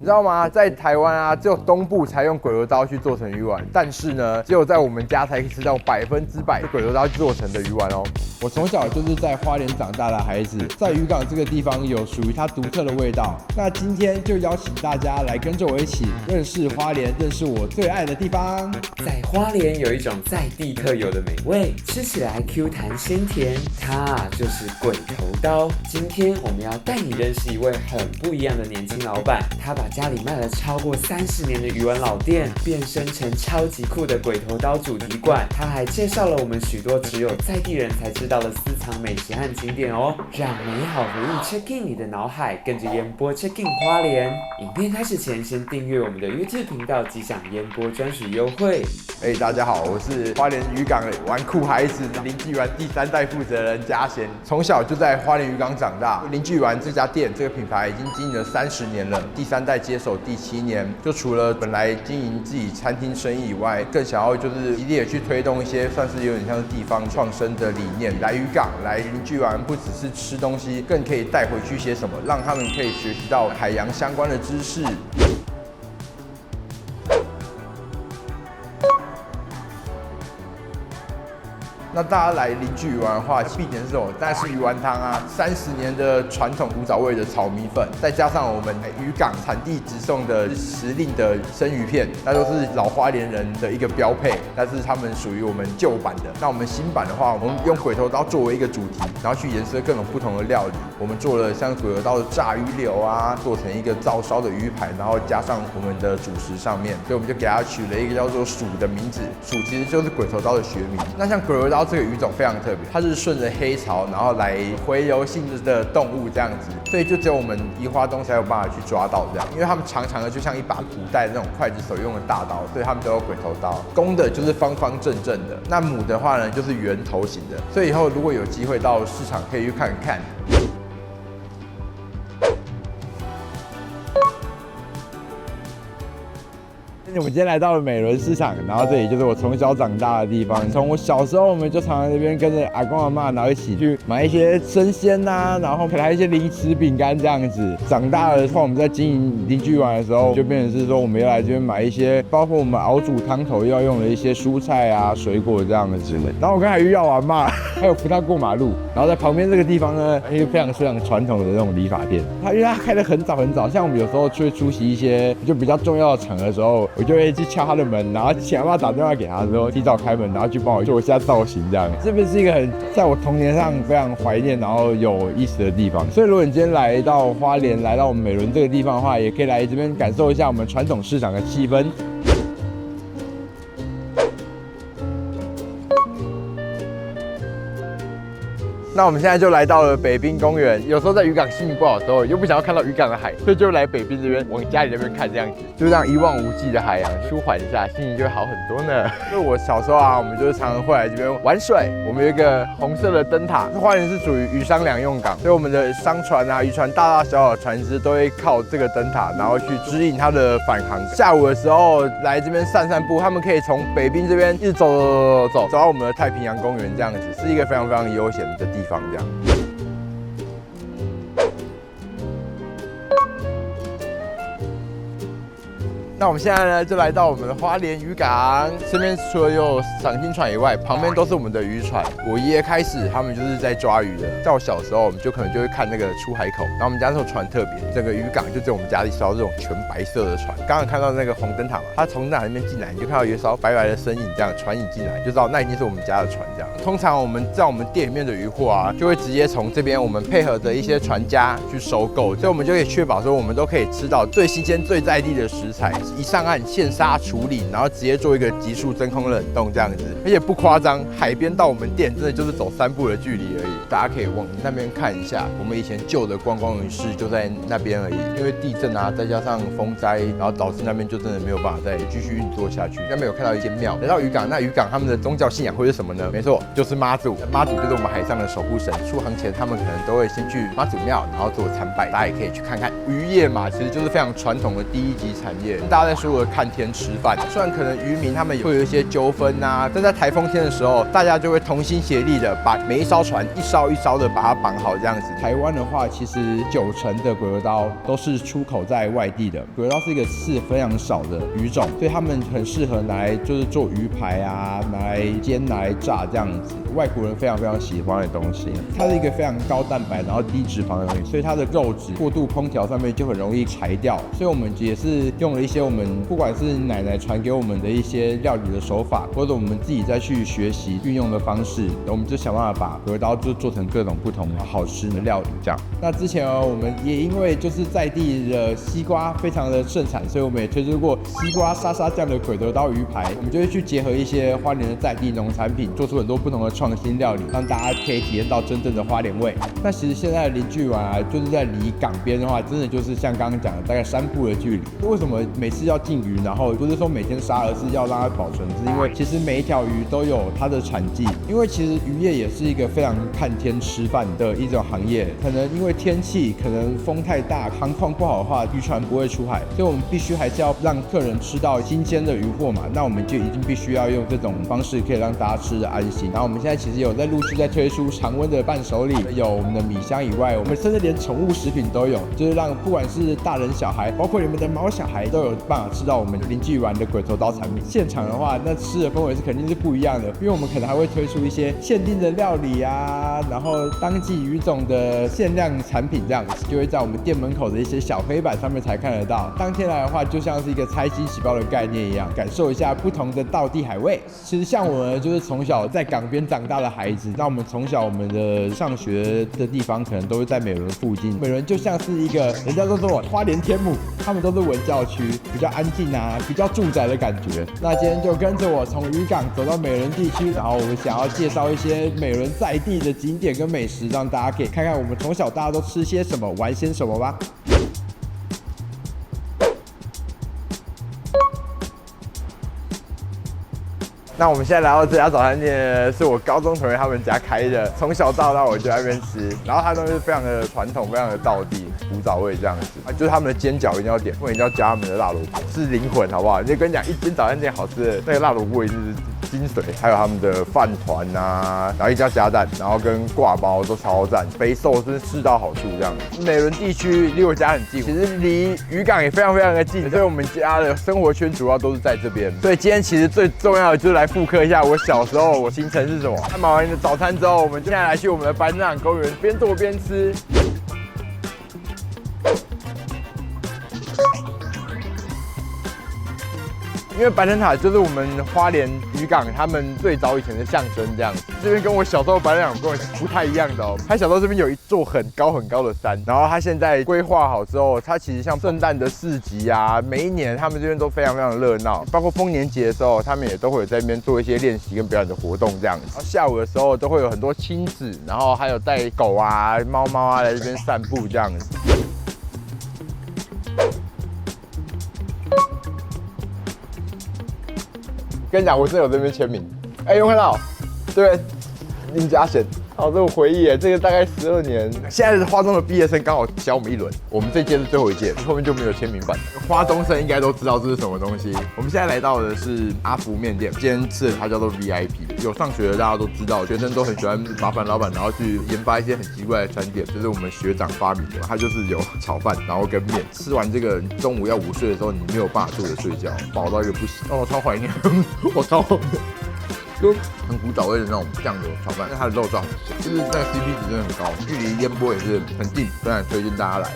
你知道吗？在台湾啊，只有东部才用鬼头刀去做成鱼丸，但是呢，只有在我们家才可以吃到100%鬼头刀做成的鱼丸哦。我从小就是在花莲长大的孩子，在渔港这个地方有属于它独特的味道。那今天就邀请大家来跟着我一起认识花莲，认识我最爱的地方。在花莲有一种在地特有的美味，吃起来 Q 弹鲜甜，它就是鬼头刀。今天我们要带你认识一位很不一样的年轻老板，他把家里卖了超过30年的鱼丸老店变身成超级酷的鬼头刀主题馆。他还介绍了我们许多只有在地人才知道的私藏美食和景点哦，让美好回忆 check in 你的脑海，跟着烟波 check in 花莲。影片开始前，先订阅我们的 YouTube 频道，即享烟波专属优惠。大家好，我是花莲渔港的玩酷孩子林具丸第3代负责人嘉贤。从小就在花莲渔港长大，林具丸这家店这个品牌已经经营了30年了，第3代接手第7年。就除了本来经营自己餐厅生意以外，更想要就是极力的去推动一些算是有点像是地方创生的理念。来渔港来林具丸不只是吃东西，更可以带回去些什么，让他们可以学习到海洋相关的知识。那大家来林具鱼丸的话，必点是什么？当然是鱼丸汤啊，30年的传统古早味的炒米粉，再加上我们渔港产地直送的时令的生鱼片，那都是老花莲人的一个标配。但是他们属于我们旧版的。那我们新版的话，我们用鬼头刀作为一个主题，然后去延伸各种不同的料理。我们做了像鬼头刀的炸鱼柳啊，做成一个照烧的鱼排，然后加上我们的主食上面，所以我们就给它取了一个叫做鼠的名字。鼠其实就是鬼头刀的学名。那像鬼头刀这个鱼种非常特别，它是顺着黑潮，然后来洄游性质的动物这样子，所以就只有我们宜花东才有办法去抓到这样，因为它们长长的就像一把古代那种筷子手用的大刀，所以它们都有鬼头刀。公的就是方方正正的，那母的话呢就是圆头型的，所以以后如果有机会到市场可以去看看。我们今天来到了美伦市场，然后这里就是我从小长大的地方。从我小时候，我们就常在那边跟着阿公阿嬷，然后一起去买一些生鲜呐，然后来一些零食饼干这样子。长大了后，我们在经营林具丸的时候，就变成是说我们要来这边买一些，包括我们熬煮汤头要用的一些蔬菜啊、水果这样的之类。然后我跟海鱼要完嘛，还有扶他过马路。然后在旁边这个地方呢，一个非常传统的那种理发店。因为它开得很早很早，像我们有时候去出席一些就比较重要的场合的时候，我就会去敲他的门，然后请阿嬤打电话给他，说提早开门，然后去帮我做一下造型这样。这边是一个很在我童年上非常怀念，然后有意思的地方。所以如果你今天来到花莲，来到我们美伦这个地方的话，也可以来这边感受一下我们传统市场的气氛。那我们现在就来到了北滨公园。有时候在渔港心情不好的时候，又不想要看到渔港的海，所以就来北滨这边往家里那边看，这样子就这样一望无际的海洋，舒缓一下，心情就会好很多呢。因为我小时候啊，我们就是常常会来这边玩水。我们有一个红色的灯塔，花莲是属于渔商两用港，所以我们的商船啊、渔船大大小小的船只都会靠这个灯塔，然后去指引它的返航。下午的时候来这边散散步，他们可以从北滨这边一直走到我们的太平洋公园，这样子是一个非常非常悠闲的地方。这样。那我们现在呢，就来到我们的花莲渔港。这边除了有赏金船以外，旁边都是我们的渔船。我爷爷开始，他们就是在抓鱼的。在我小时候，我们就可能就会看那个出海口。然后我们家那艘船特别，整个渔港就只有我们家一艘这种全白色的船。刚刚看到那个红灯塔嘛，它从那里面进来，你就看到有一艘白白的身影，这样船影进来，就知道那一定是我们家的船。这样，通常我们在我们店里面的渔货啊，就会直接从这边我们配合的一些船家去收购，所以我们就可以确保说，我们都可以吃到最新鲜、最在地的食材。一上岸现杀处理，然后直接做一个急速真空冷冻这样子，而且不夸张，海边到我们店真的就是走3步的距离而已。大家可以往那边看一下，我们以前旧的观光渔市就在那边而已。因为地震啊，再加上风灾，然后导致那边就真的没有办法再继续运作下去。那边有看到一间庙，来到渔港，那渔港他们的宗教信仰会是什么呢？没错，就是妈祖。妈祖就是我们海上的守护神。出航前，他们可能都会先去妈祖庙，然后做参拜。大家也可以去看看。渔业嘛，其实就是非常传统的第一级产业。大家在说的看天吃饭。虽然可能渔民他们会有一些纠纷啊，但在台风天的时候，大家就会同心协力的把每一艘船一艘一艘的把它绑好这样子。台湾的话，其实90%的鬼头刀都是出口在外地的。鬼头刀是一个刺非常少的鱼种，所以他们很适合拿来就是做鱼排啊，拿来煎、拿来炸这样子。外国人非常非常喜欢的东西，它是一个非常高蛋白然后低脂肪的东西，所以它的肉质过度烹调上面就很容易柴掉。所以我们也是用了一些我们不管是奶奶传给我们的一些料理的手法，或者我们自己再去学习运用的方式，我们就想办法把鬼头刀就做成各种不同的好吃的料理这样。那之前我们也因为就是在地的西瓜非常的盛产，所以我们也推出过西瓜沙沙酱的鬼头刀鱼排。我们就会去结合一些花莲的在地农产品，做出很多不同的创新料理，让大家可以体验到真正的花莲味。那其实现在的邻居湾啊，就是在离港边的话，真的就是像刚刚讲的大概3步的距离。为什么每次要进鱼，然后不是说每天杀，而是要让它保存？是因为其实每一条鱼都有它的产季，因为其实渔业也是一个非常看天吃饭的一种行业。可能因为天气，可能风太大，航况不好的话，渔船不会出海，所以我们必须还是要让客人吃到新鲜的渔获嘛。那我们就一定必须要用这种方式，可以让大家吃得安心。然后我们现在其实有在陆续在推出常温的伴手礼，有我们的米香以外，我们甚至连宠物食品都有，就是让不管是大人小孩，包括你们的毛小孩，都有办法吃到我们邻居湾的鬼头刀产品。现场的话，那吃的氛围是肯定是不一样的，因为我们可能还会推出一些限定的料理啊，然后当季鱼种的限量产品这样子，就会在我们店门口的一些小黑板上面才看得到。当天来的话，就像是一个拆惊喜包的概念一样，感受一下不同的道地海味。其实像我们就是从小在港边长大的孩子，那我们从小我们的上学的地方可能都是在美仑附近，美仑就像是一个人家都说花莲天母，他们都是文教区，比较安静啊，比较住宅的感觉。那今天就跟着我从渔港走到美仑地区，然后我们想要介绍一些美仑在地的景点跟美食，让大家可以看看我们从小大家都吃些什么，玩些什么吧。那我们现在来到这家早餐店，是我高中同学他们家开的，从小到大我就在那边吃，然后它东西非常的传统，非常的道地，古早味这样子。就是他们的煎饺一定要点，不然一定要加他们的辣萝卜，是灵魂，好不好？就跟你讲，一间早餐店好吃的那个辣萝卜一定是精髓，还有他们的饭团啊，然后一定要加蛋，然后跟挂包都超赞，肥瘦真是吃到好处这样。美仑地区离我家很近，其实离渔港也非常非常的近，所以我们家的生活圈主要都是在这边。所以今天其实最重要的就是来复刻一下我小时候我行程是什么。那买完的早餐之后，我们现在来去我们的白灯港公园，边做边吃。因为白灯塔就是我们花莲渔港他们最早以前的象征，这样子。这边跟我小时候白灯港公园不太一样的哦。它小时候这边有一座很高很高的山，然后它现在规划好之后，它其实像圣诞的市集啊，每一年他们这边都非常非常热闹。包括丰年节的时候，他们也都会有在那边做一些练习跟表演的活动这样子。然后下午的时候都会有很多亲子，然后还有带狗啊、猫猫啊来这边散步这样子。跟你讲，我真的有这边签名，哎，有看到？对，林嘉贤，好，这种回忆耶，这个大概12年。现在是花东的毕业生刚好小我们一轮，我们这届是最后一届，后面就没有签名版。花东生应该都知道这是什么东西。我们现在来到的是阿福面店，今天吃的它叫做 VIP。有上学的大家都知道，学生都很喜欢麻烦老板，然后去研发一些很奇怪的餐点，这是我们学长发明的。它就是有炒饭，然后跟面。吃完这个，中午要午睡的时候，你没有办法坐着睡觉，饱到一个不行。哦，我超怀念，我超。就很古早味的那种酱油炒饭，但它的肉燥很香，就是那个 CP 值真的很高，距离烟波也是很近，非常推荐大家来。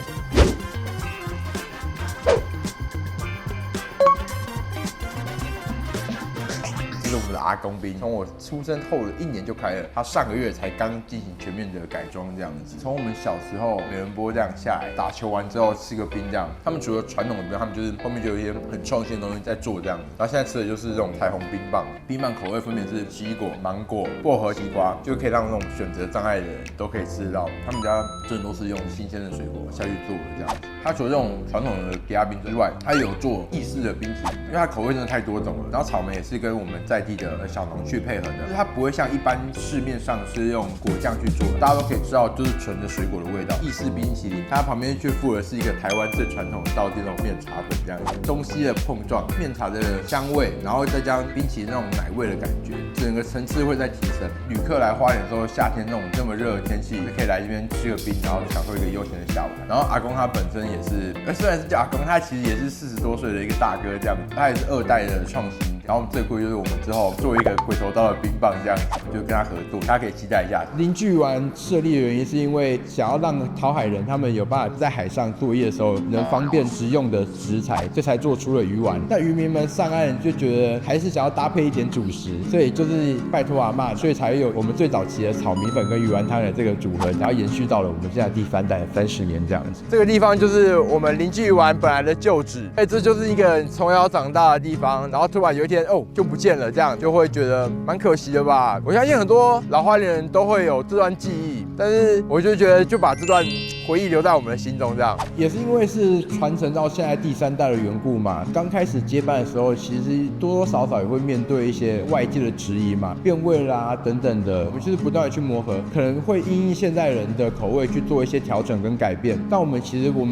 这是我们的阿公冰，从我出生后的1年就开了，他上个月才刚进行全面的改装这样子。从我们小时候美仑波这样下来，打球完之后吃个冰这样，他们除了传统的冰，他们就是后面就有一些很创新的东西在做这样子。然后现在吃的就是这种彩虹冰棒，冰棒口味分别是奇异果、芒果、薄荷、西瓜，就可以让那种选择障碍的人都可以吃得到。他们家真的都是用新鲜的水果下去做的这样子。它除了这种传统的低压冰之外，它有做意式的冰淇淋，因为它口味真的太多种了。然后草莓也是跟我们在地的小农去配合的，就是它不会像一般市面上是用果酱去做的，大家都可以知道就是纯的水果的味道。意式冰淇淋，它旁边却附的是一个台湾最传统的道地那种面茶粉这样子，东西的碰撞，面茶的香味，然后再加上冰淇淋那种奶味的感觉，整个层次会在提升。旅客来花莲的时候，夏天那种这么热的天气，就可以来这边吃个冰，然后享受一个悠闲的下午。然后阿公他本身也是，虽然是叫阿公，他其实也是40多岁的一个大哥这样子，他也是2代的创新。然后最酷就是我们之后做一个鬼头刀的冰棒这样子，就跟他合作，大家可以期待一下。林具丸设立的原因是因为想要让讨海人他们有办法在海上作业的时候能方便食用的食材，这才做出了鱼丸。但渔民们上岸就觉得还是想要搭配一点主食，所以就是拜托阿嬷，所以才有我们最早期的炒米粉跟鱼丸汤的这个组合，然后延续到了我们现在第3代30年这样子。这个地方就是我们林具丸本来的旧址，这就是一个从小长大的地方，然后突然有一天就不见了，这样就会觉得蛮可惜的吧。我相信很多老花莲人都会有这段记忆，但是我就觉得就把这段回忆留在我们的心中，这样也是因为是传承到现在第3代的缘故嘛。刚开始接班的时候，其实多多少少也会面对一些外界的质疑嘛，变味啦等等的，我们就是不断的去磨合，可能会因应现代人的口味去做一些调整跟改变。但我们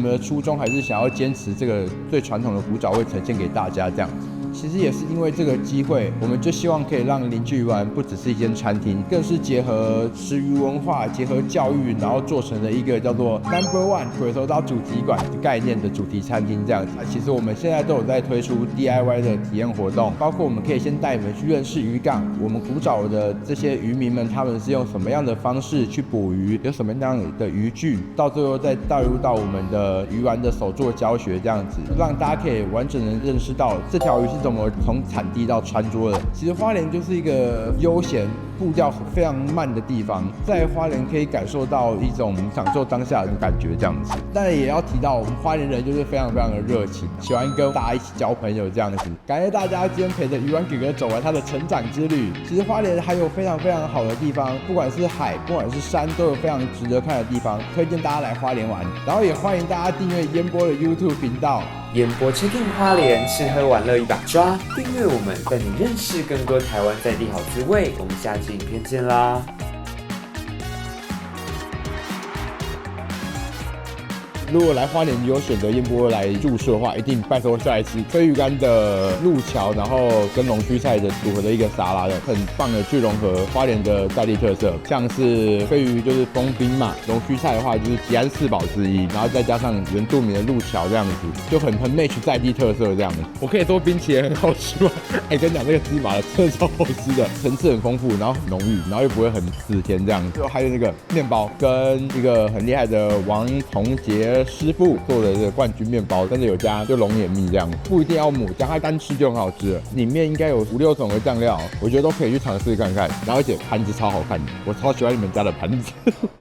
的初衷还是想要坚持这个最传统的古早味呈现给大家这样子。其实也是因为这个机会，我们就希望可以让林具丸不只是一间餐厅，更是结合食鱼文化、结合教育，然后做成了一个叫做 No.1 鬼头刀主题馆的概念的主题餐厅这样子。其实我们现在都有在推出 DIY 的体验活动，包括我们可以先带你们去认识渔港，我们古早的这些渔民们他们是用什么样的方式去捕鱼，有什么样的渔具，到最后再带入到我们的鱼丸的手作教学这样子，让大家可以完整的认识到这条鱼是怎么从产地到餐桌的。其实花莲就是一个悠闲步调非常慢的地方，在花莲可以感受到一种享受当下的感觉这样子。但也要提到我们花莲人就是非常非常的热情，喜欢跟大家一起交朋友这样子。感谢大家今天陪着鱼丸哥哥走完他的成长之旅。其实花莲还有非常非常好的地方，不管是海不管是山，都有非常值得看的地方，推荐大家来花莲玩。然后也欢迎大家订阅烟波的 YouTube 频道。烟波 Check in 花莲，吃喝玩乐一把抓。订阅我们，带你认识更多台湾在地好滋味。我们下期影片见啦！如果来花莲有选择烟波来住宿的话，一定拜托下来吃飞鱼干的路桥，然后跟龙须菜的组合的一个沙拉的，很棒的去融合花莲的在地特色，像是飞鱼就是封冰嘛，龙须菜的话就是吉安4宝之一，然后再加上原住民的路桥这样子，就很 match 在地特色这样子。我可以说冰淇淋很好吃吗？跟你讲，这个芝麻的真的超好吃的，层次很丰富，然后很浓郁，然后又不会很死甜这样子。就还有那个面包跟一个很厉害的王同杰师傅做的这个冠军面包，真的有加就龙眼蜜这样，不一定要抹，加它单吃就很好吃了。里面应该有5、6种的酱料，我觉得都可以去尝试看看。然后而且盘子超好看的，我超喜欢你们家的盘子。